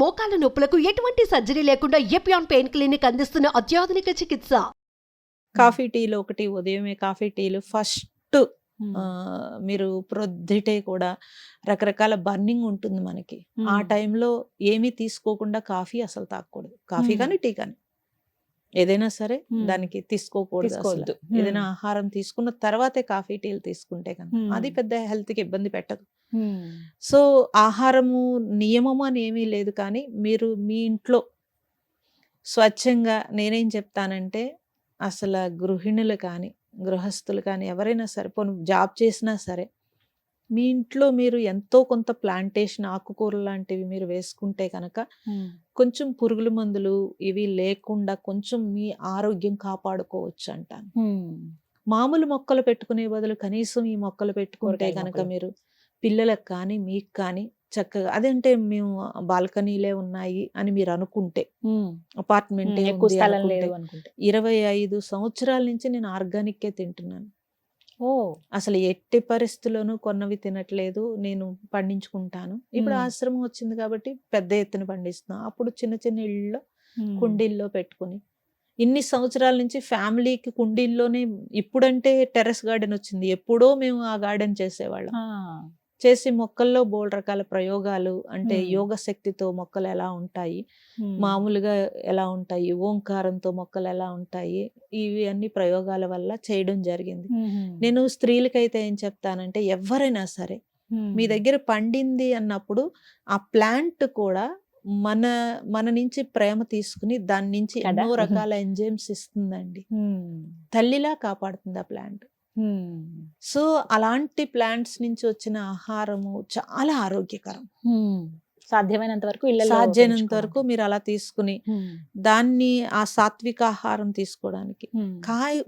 మోకాల నొప్పులకు ఎటువంటి సర్జరీ లేకుండా ఎపియాన్ పెయిన్ క్లినిక్ అందిస్తున్న అత్యాధునిక చికిత్స. కాఫీ టీలు ఒకటి ఉదయమే కాఫీ టీలు ఫస్ట్ మీరు ప్రొద్దుటే కూడా రకరకాల బర్నింగ్ ఉంటుంది మనకి. ఆ టైంలో ఏమీ తీసుకోకుండా కాఫీ అసలు తాగకూడదు. కాఫీ కానీ టీ కానీ ఏదైనా సరే దానికి తీసుకోకూడదు అసలు. ఏదైనా ఆహారం తీసుకున్న తర్వాతే కాఫీ టీలు తీసుకుంటే కనుక అది పెద్ద హెల్త్కి ఇబ్బంది పెట్టదు. సో ఆహారము నియమము అని ఏమీ లేదు, కానీ మీరు మీ ఇంట్లో స్వచ్ఛంగా, నేనేం చెప్తానంటే అసలు గృహిణులు కానీ గృహస్థులు కానీ ఎవరైనా సరే, పోనీ జాబ్ చేసినా సరే, మీ ఇంట్లో మీరు ఎంతో కొంత ప్లాంటేషన్ ఆకుకూరలు లాంటివి మీరు వేసుకుంటే కనుక కొంచెం పురుగుల మందులు ఇవి లేకుండా కొంచెం మీ ఆరోగ్యం కాపాడుకోవచ్చు అంటాను. మామూలు మొక్కలు పెట్టుకునే బదులు కనీసం ఈ మొక్కలు పెట్టుకుంటే కనుక మీరు పిల్లలకు కానీ మీకు కానీ చక్కగా, అదంటే మేము బాల్కనీలే ఉన్నాయి అని మీరు అనుకుంటే, అపార్ట్మెంట్ 25 సంవత్సరాల నుంచి నేను ఆర్గానిక్కే తింటున్నాను. అసలు ఎట్టి పరిస్థితుల్లోనూ కొన్నవి తినట్లేదు, నేను పండించుకుంటాను. ఇప్పుడు ఆశ్రమం వచ్చింది కాబట్టి పెద్ద ఎత్తున పండిస్తున్నాం. అప్పుడు చిన్న చిన్న ఇళ్ళలో కుండీల్లో పెట్టుకుని ఇన్ని సంవత్సరాల నుంచి ఫ్యామిలీకి కుండీల్లోనే. ఇప్పుడంటే టెర్రస్ గార్డెన్ వచ్చింది, ఎప్పుడో మేము ఆ గార్డెన్ చేసేవాళ్ళం. చేసి మొక్కల్లో బోల్ రకాల ప్రయోగాలు, అంటే యోగ శక్తితో మొక్కలు ఎలా ఉంటాయి, మామూలుగా ఎలా ఉంటాయి, ఓంకారంతో మొక్కలు ఎలా ఉంటాయి, ఇవి అన్ని ప్రయోగాల వల్ల చేయడం జరిగింది. నేను స్త్రీలకైతే ఏం చెప్తానంటే, ఎవరైనా సరే మీ దగ్గర పండింది అన్నప్పుడు ఆ ప్లాంట్ కూడా మన నుంచి ప్రేమ తీసుకుని దాని నుంచి ఎన్నో రకాల ఎంజైమ్స్ ఇస్తుందండి. తల్లిలా కాపాడుతుంది ఆ ప్లాంట్. సో అలాంటి ప్లాంట్స్ నుంచి వచ్చిన ఆహారము చాలా ఆరోగ్యకరం. సాధ్యమైనంత వరకు మీరు అలా తీసుకుని దాన్ని ఆ సాత్విక ఆహారం తీసుకోవడానికి.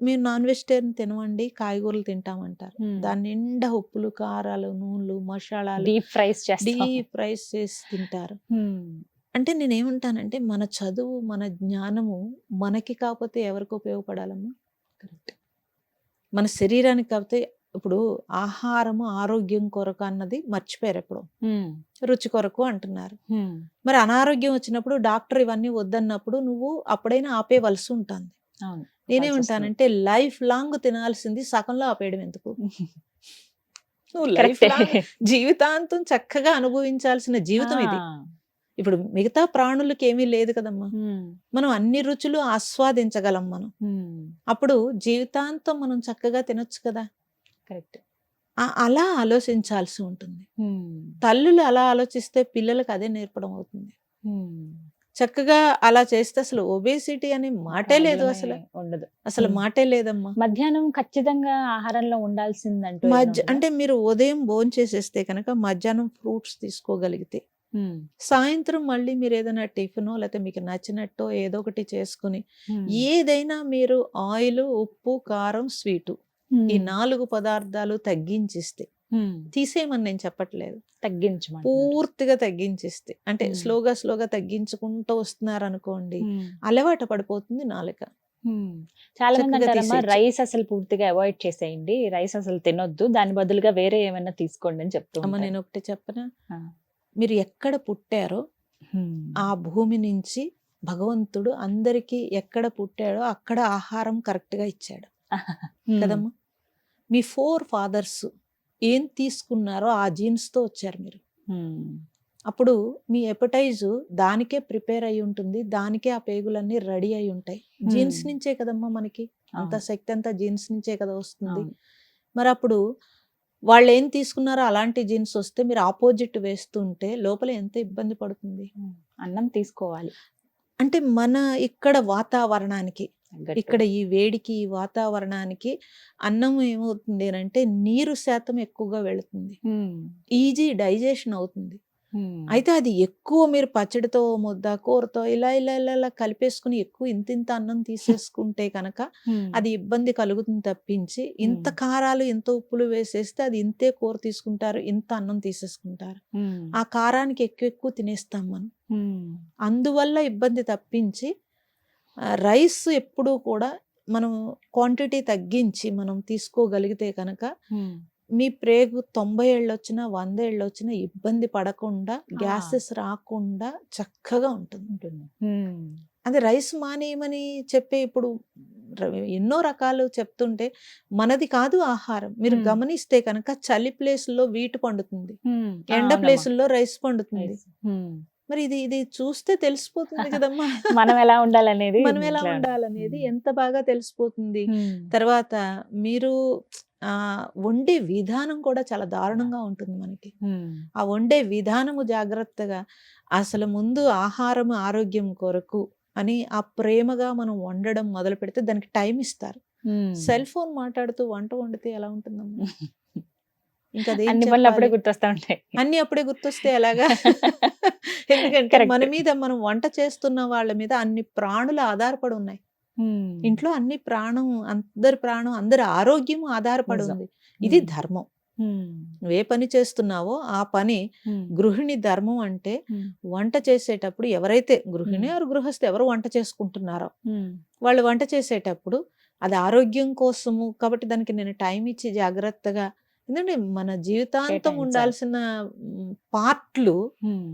మేము నాన్ వెజిటేరియన్ తినవండి, కాయగూరలు తింటామంటారు. దాని నిండా ఉప్పులు, కారాలు, నూనెలు, మసాలాలు, డీప్ ఫ్రైస్ చేసి తింటారు. అంటే నేనేమంటానంటే, మన చదువు, మన జ్ఞానము మనకి కాకపోతే ఎవరికి ఉపయోగపడాలమ్మా? కరెక్ట్. మన శరీరానికి కాకపోతే, ఇప్పుడు ఆహారము ఆరోగ్యం కొరకు అన్నది మర్చిపోయారు. ఎప్పుడు రుచి కొరకు అంటున్నారు. మరి అనారోగ్యం వచ్చినప్పుడు డాక్టర్ ఇవన్నీ వద్దన్నప్పుడు నువ్వు అప్పుడైనా ఆపేవలసి ఉంటుంది. నేనేమంటానంటే, లైఫ్ లాంగ్ తినాల్సింది సగంలో ఆపేయడం ఎందుకు? నువ్వు లైఫ్ లాంగ్ జీవితాంతం చక్కగా అనుభవించాల్సిన జీవితం ఇది. ఇప్పుడు మిగతా ప్రాణులకి ఏమీ లేదు కదమ్మా. మనం అన్ని రుచులు ఆస్వాదించగలం మనం. అప్పుడు జీవితాంతం మనం చక్కగా తినొచ్చు కదా. కరెక్ట్. అలా ఆలోచించాల్సి ఉంటుంది. తల్లులు అలా ఆలోచిస్తే పిల్లలకు అదే నేర్పడం అవుతుంది. చక్కగా అలా చేస్తే అసలు ఒబేసిటీ అనే మాటే లేదు, అసలు ఉండదు, అసలు మాటే లేదమ్మా. మధ్యాహ్నం ఖచ్చితంగా ఆహారంలో ఉండాల్సిందంటూ అంటే మీరు ఉదయం భోంచేసేస్తే కనుక మధ్యాహ్నం ఫ్రూట్స్ తీసుకోగలిగితే, సాయంత్రం మళ్ళీ మీరు ఏదైనా టిఫినో లేకపోతే మీకు నచ్చినట్టు ఏదో ఒకటి చేసుకుని, ఏదైనా మీరు ఆయిల్, ఉప్పు, కారం, స్వీటు ఈ 4 పదార్థాలు తగ్గించిస్తే, తీసేయమని నేను చెప్పట్లేదు, పూర్తిగా తగ్గించిస్తే, అంటే స్లోగా తగ్గించుకుంటూ వస్తున్నారు అనుకోండి, అలవాటు పడిపోతుంది నాలుక. చాలా మంది అంటారమ్మా, రైస్ అసలు పూర్తిగా అవాయిడ్ చేసేయండి, రైస్ అసలు తినొద్దు, దాని బదులుగా వేరే ఏమైనా తీసుకోండి అని చెప్తాను. నేను ఒకటి చెప్పనా, మీరు ఎక్కడ పుట్టారో ఆ భూమి నుంచి భగవంతుడు అందరికీ ఎక్కడ పుట్టాడో అక్కడ ఆహారం కరెక్ట్గా ఇచ్చాడు కదమ్మా. మీ 4 ఫాదర్స్ ఏం తీసుకున్నారో ఆ జీన్స్తో వచ్చారు మీరు. అప్పుడు మీ ఎపటైజ్ దానికే ప్రిపేర్ అయి ఉంటుంది, దానికే ఆ పేగులన్నీ రెడీ అయి ఉంటాయి. జీన్స్ నుంచే కదమ్మా మనకి అంత శక్తి అంతా జీన్స్ నుంచే కదా వస్తుంది. మరి అప్పుడు వాళ్ళు ఏం తీసుకున్నారో అలాంటి జీన్స్ వస్తే మీరు ఆపోజిట్ వేస్తుంటే లోపల ఎంత ఇబ్బంది పడుతుంది. అన్నం తీసుకోవాలి అంటే మన ఇక్కడ వాతావరణానికి, ఇక్కడ ఈ వేడికి, ఈ వాతావరణానికి అన్నం ఏమవుతుంది అంటే నీరు శాతం ఎక్కువగా వెళుతుంది, ఈజీ డైజెషన్ అవుతుంది. అయితే అది ఎక్కువ మీరు పచ్చడితో, ముద్ద, కూరతో ఇలా ఇలా ఇలా ఇలా కలిపేసుకుని ఎక్కువ ఇంత అన్నం తీసేసుకుంటే కనుక అది ఇబ్బంది కలుగుతుంది తప్పించి, ఇంత కారాలు ఇంత ఉప్పులు వేసేస్తే అది ఇంతే కూర తీసుకుంటారు, ఇంత అన్నం తీసేసుకుంటారు. ఆ కారానికి ఎక్కువ తినేస్తాం మనం, అందువల్ల ఇబ్బంది తప్పించి రైస్ ఎప్పుడూ కూడా మనం క్వాంటిటీ తగ్గించి మనం తీసుకోగలిగితే కనుక మీ ప్రేగు 90 ఏళ్ళొచ్చినా 100 ఏళ్ళొచ్చినా ఇబ్బంది పడకుండా గ్యాసెస్ రాకుండా చక్కగా ఉంటుంది. అది రైస్ మానేయమని చెప్పే ఇప్పుడు ఎన్నో రకాలు చెప్తుంటే మనది కాదు ఆహారం. మీరు గమనిస్తే కనుక చలి ప్లేసుల్లో వీట్ పండుతుంది, ఎండ ప్లేసుల్లో రైస్ పండుతుంది. మరి ఇది చూస్తే తెలిసిపోతుంది కదమ్మా మనం ఎలా ఉండాలనేది మనం ఎలా ఉండాలనేది ఎంత బాగా తెలిసిపోతుంది. తర్వాత మీరు వండే విధానం కూడా చాలా దారుణంగా ఉంటుంది మనకి. ఆ వండే విధానము జాగ్రత్తగా అసలు ముందు ఆహారం ఆరోగ్యం కొరకు అని ఆ ప్రేమగా మనం వండడం మొదలు పెడితే దానికి టైం ఇస్తారు. సెల్ ఫోన్ మాట్లాడుతూ వంట వండితే ఎలా ఉంటుందమ్మా? ఇంకా అప్పుడే గుర్తొస్తా ఉంటాయి. అన్ని అప్పుడే గుర్తొస్తే ఎలాగా? ఎందుకంటే మన మీద మనం వంట చేస్తున్న వాళ్ళ మీద అన్ని ప్రాణులు ఆధారపడి ఉన్నాయి. ఇంట్లో అన్ని ప్రాణం, అందరి ఆరోగ్యం ఆధారపడి ఉంది. ఇది ధర్మం. నువ్వే పని చేస్తున్నావో ఆ పని గృహిణి ధర్మం. అంటే వంట చేసేటప్పుడు ఎవరైతే గృహిణి ఆరు గృహస్థి ఎవరు వంట చేసుకుంటున్నారో వాళ్ళు వంట చేసేటప్పుడు అది ఆరోగ్యం కోసము కాబట్టి దానికి నేను టైం ఇచ్చి జాగ్రత్తగా, ఎందుకంటే మన జీవితాంతం ఉండాల్సిన పార్ట్లు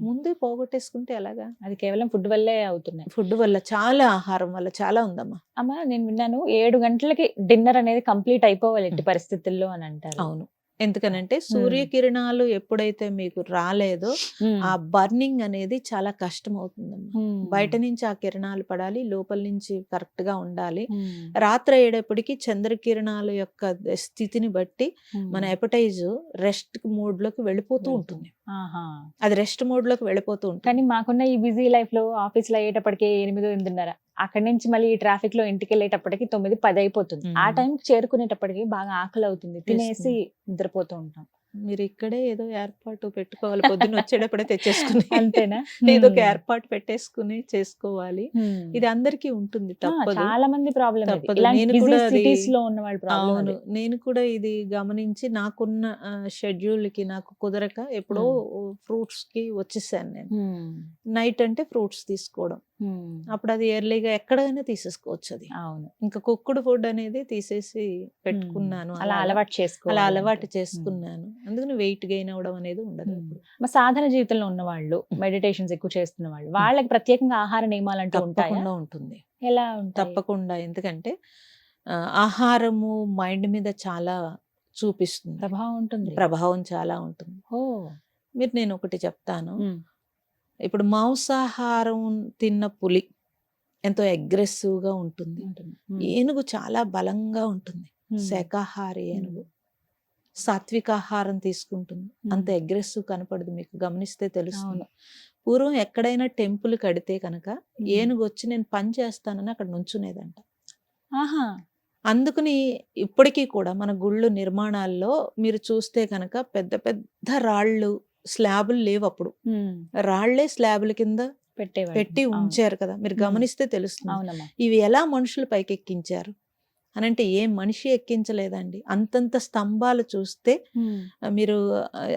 ముందే పోగొట్టేసుకుంటే ఎలాగా? అది కేవలం ఫుడ్ వల్లే అవుతున్నాయి. ఫుడ్ వల్ల, చాలా ఆహారం వల్ల చాలా ఉందమ్మా. అమ్మా నేను విన్నాను 7 గంటలకి డిన్నర్ అనేది కంప్లీట్ అయిపోవాలి ఎట్టి పరిస్థితుల్లో అని అంటారు. అవును, ఎందుకనంటే సూర్యకిరణాలు ఎప్పుడైతే మీకు రాలేదో ఆ బర్నింగ్ అనేది చాలా కష్టం అవుతుందమ్మా. బయట నుంచి ఆ కిరణాలు పడాలి, లోపల నుంచి కరెక్ట్ గా ఉండాలి. రాత్రి అయ్యేటప్పటికి చంద్రకిరణాల యొక్క స్థితిని బట్టి మన ఎపటైజ్ రెస్ట్ మోడ్ లోకి వెళ్ళిపోతూ ఉంటుంది. అది రెస్ట్ మోడ్ లోకి వెళ్ళిపోతూ ఉంటుంది. కానీ మాకున్న ఈ బిజీ లైఫ్ లో ఆఫీస్ లో అయ్యేటప్పటికి 8-8:30, అక్కడి నుంచి మళ్ళీ ఈ ట్రాఫిక్ లో ఇంటికి వెళ్ళేటప్పటికి 9-10 అయిపోతుంది. ఆ టైంకి చేరుకునేటప్పటికి బాగా ఆకలి అవుతుంది, తినేసి నిద్రపోతూ ఉంటాం. మీరు ఇక్కడే ఏదో ఏర్పాటు పెట్టుకోవాలి, పొద్దున్న వచ్చేటప్పుడే తెచ్చేసుకుని అంతేనా? ఏదో ఒక ఏర్పాటు పెట్టేసుకుని చేసుకోవాలి. ఇది అందరికీ ఉంటుంది, తప్పదు. చాలా మంది ప్రాబ్లం తప్పదు. అవును, నేను కూడా ఇది గమనించి నాకున్న షెడ్యూల్ కి నాకు కుదరక ఎప్పుడో ఫ్రూట్స్ కి వచ్చేసాను నేను. నైట్ అంటే ఫ్రూట్స్ తీసుకోవడం, అప్పుడు అది ఎర్లీగా ఎక్కడైనా తీసేసుకోవచ్చు. అది అవును, ఇంకా కుక్కుడు ఫుడ్ అనేది తీసేసి పెట్టుకున్నాను, అలా అలవాటు చేసుకున్నాను. అందుకని వెయిట్ గెయిన్ అవడం అనేది ఉండదు. మా సాధారణ జీవితంలో ఉన్న వాళ్ళు, మెడిటేషన్స్ ఎక్కువ చేస్తున్న వాళ్ళు, వాళ్ళకి ప్రత్యేకంగా ఆహార నియమాలు అంటూ తప్పకుండా ఉంటుంది. ఎలా? తప్పకుండా, ఎందుకంటే ఆహారము మైండ్ మీద చాలా చూపిస్తుంది, ప్రభావం చాలా ఉంటుంది. మీరు నేను ఒకటి చెప్తాను. ఇప్పుడు మాంసాహారం తిన్న పులి ఎంతో అగ్రెసివ్ గా ఉంటుంది, ఏనుగు చాలా బలంగా ఉంటుంది. శాకాహారి ఏనుగు సాత్వికాహారం తీసుకుంటుంది, అంత అగ్రెసివ్ కనపడదు. మీకు గమనిస్తే తెలుస్తుంది. పూర్వం ఎక్కడైనా టెంపుల్ కడితే కనుక ఏనుగు వచ్చి నేను పని చేస్తానని అక్కడ నుంచునేదంట. అందుకని ఇప్పటికీ కూడా మన గుళ్ళు నిర్మాణాల్లో మీరు చూస్తే కనుక పెద్ద పెద్ద రాళ్ళు, స్లాబులు లేవు. అప్పుడు రాళ్లే స్లాబుల కింద పెట్టి ఉంచారు కదా, మీరు గమనిస్తే తెలుస్తుంది. ఇవి ఎలా మనుషులు పైకెక్కించారు అనంటే ఏ మనిషి ఎక్కించలేదండి. అంతంత స్తంభాలు చూస్తే, మీరు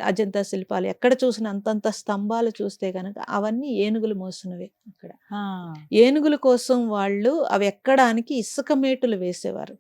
అజంతా శిల్పాలు ఎక్కడ చూసిన అంతంత స్తంభాలు చూస్తే కనుక అవన్నీ ఏనుగులు మోసినవే. అక్కడ ఏనుగుల కోసం వాళ్ళు అవి ఎక్కడానికి ఇసుక మేటులు వేసేవారు.